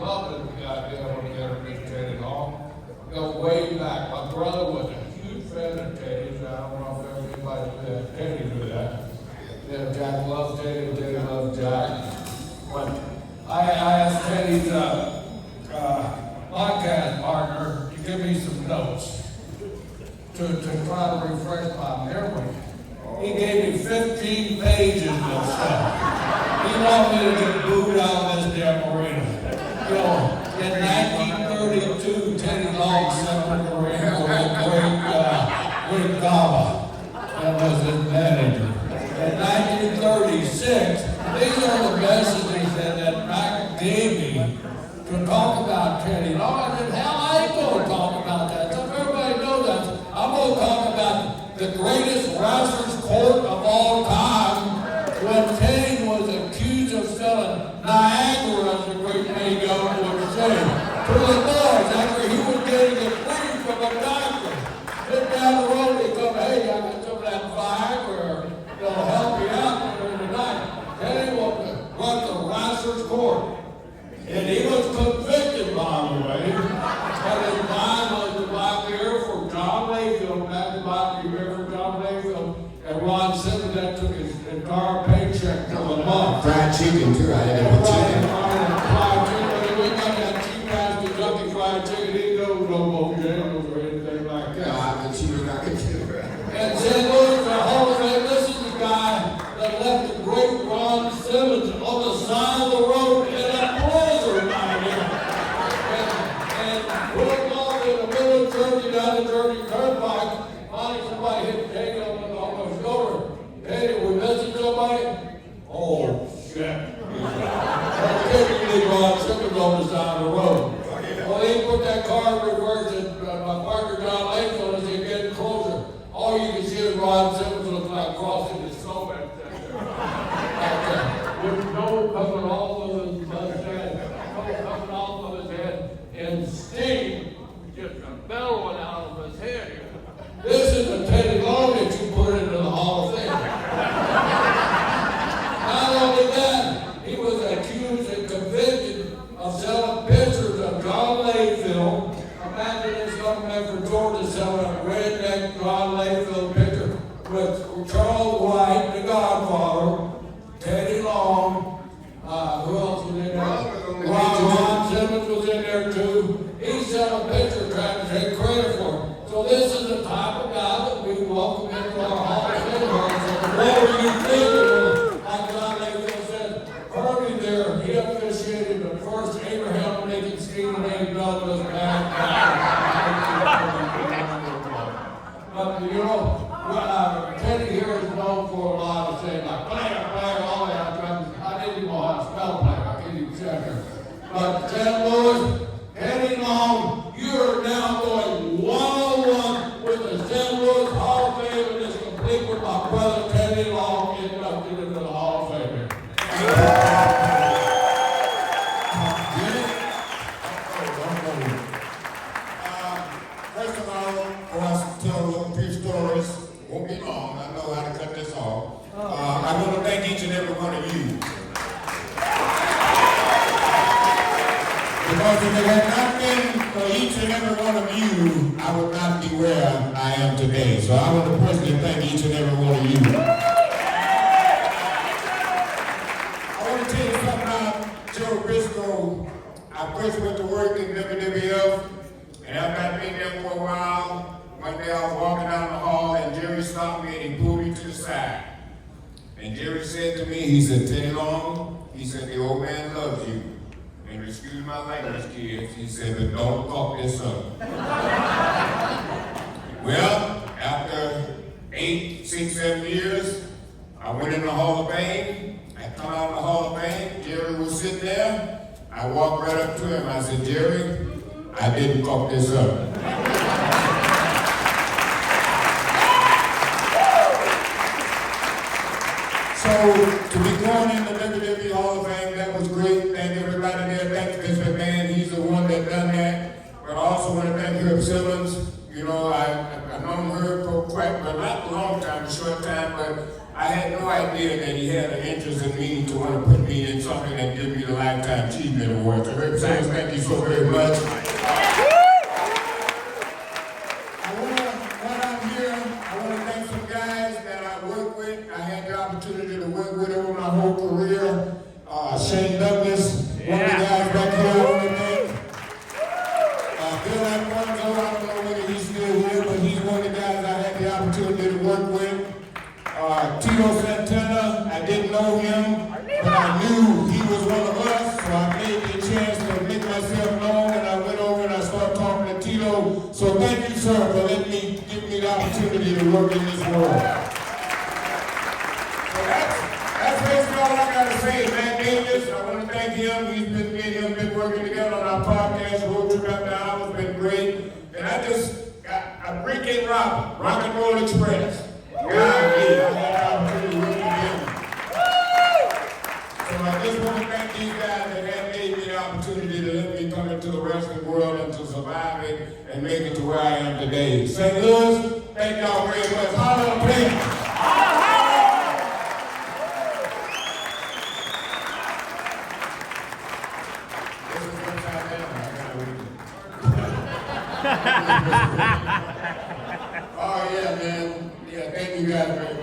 loving the idea when we introduced Teddy Long. Go way back. My brother was a huge fan of Teddy's. I don't know if anybody knew Teddy knew that. Yeah, Jack loved Teddy, and Teddy loved Jack. But I asked Teddy's podcast partner to give me some notes to try to refresh my memory. He gave me 15 pages of stuff. He wanted me to get booed out of this damn arena. You know, in 1932, Teddy Long set up the arena with Rick Gaba that was his manager. In 1936, these are the messages that Mac gave me to talk about Teddy Long. I said, hell, I ain't going to talk about that. So everybody knows that. I'm going to talk about the greatest wrestler's court of all time when Teddy was accused of selling Niagara, as the great May Governor would say, to the boys after he was getting it free from a doctor. Sit down the road, they come, hey, I got some of that Viagra, they'll help you out during the night. Teddy was run the wrestler's court. And he was convicted, by the way, but his mind was to buy beer for John Layfield, back to buy beer for John Layfield, and Ron Simmons that took his entire paycheck for the month. Fried chicken, too. I had that with chicken. Fried chicken. We got that cheap-ass Kentucky fried chicken. He knows no Bojangles or anything like that. No, I mean, she was not considered. And St. Louis, the Hall of Fame, this is the guy that left the great Ron Simmons on the side of the road in a blizzard down here. And put him off in the middle of Jersey, down the Jersey Turnpike. Finally, somebody hit Teddy on the shoulder. Teddy, we missing somebody? Oh, shit. Typically, Ron Simmons on the side of the road. Well, he put that car in reverse, and my partner John Layfield, as he getting closer, all you can see is Ron Simmons looks like crossing his soul back there. With no coming off of his mustache, no coming off of his head, and steam just bellowing out of his head here. This is the Teddy Long that you put into the Hall of Fame. Not only that, he was accused and convicted of selling pictures of John Layfield. Imagine this young man from Georgia selling a redneck John Layfield picture with Charles White, the Godfather, Teddy Long, who else was in there? Ron Simmons was in there too. He sent a picture trying to take credit for it. So this is the type of guy that we welcome into our Hall of Fame. What were you thinking? Like John Layfield said, Herbie there, he officiated the first Abraham Lincoln Stephen A. Douglas match. But you know, Teddy here is known for a lot of things, like player, all that. I didn't even know how to spell player, I can't even check her. But Ted Lewis, Teddy Long, you are now going one-on-one with the St. Louis Hall of Fame, and it's complete with my brother Teddy Long inducted into the Hall of Fame here. First of all, I want to tell a few stories. Won't be long. I know how to cut this off. I want to thank each and every one of you. Because if it had not been for each and every one of you, I would not be where I am today. So I want to personally thank each and every one of you. I want to tell you something about Gerald Brisco. I first went to work in WWF, and after I'd been there for a while, one day I was walking down the hall, and Jerry stopped me and he pulled me to the side. And Jerry said to me, he said, Teddy Long, he said, the old man loves you. And excuse my language, kids, he said, but don't fuck this up. Well, after 8, 6, 7 years, I went in the Hall of Fame. I come out of the Hall of Fame, Jerry was sitting there. I walked right up to him, I said, Jerry, I didn't fuck this up. So, to be going in the WWE Hall of Fame, that was great. Thank everybody there. Thank Vince McMahon, he's the one that done that. But I also want to thank Herb Simmons. You know, I've known Herb for quite, well, not a long time, a short time, but I had no idea that he had an interest in me to want to put me in something that give me the lifetime Achievement Award. So representatives, thank you so very much. While I'm here, I want to thank some guys that I work with. I had the opportunity to work with over my whole career. Shane Douglas, one of the guys back here, I want to thank. Bill Alfonso, I don't know whether he's still here, but he's one of the guys I had the opportunity to work with. Tito Santana, I didn't know him, but I knew he was one of us, so I made the chance to make myself known, and I went over and I started talking to Tito. So thank you, sir, for letting me, give me the opportunity to work in this world. So that's basically all I gotta say. Matt Davis, I want to thank him. Me and him been working together on our podcast, Road Trip After Hours, been great. And I just got Rick and Robin, Rock and Roll Express. God, I had the opportunity to work with them. So I just want to thank these guys that have made me the opportunity to let me come into the wrestling world and to survive it and make it to where I am today. St. Louis, thank y'all very much. Holla, please. Oh yeah, man. Yeah, thank you guys very much.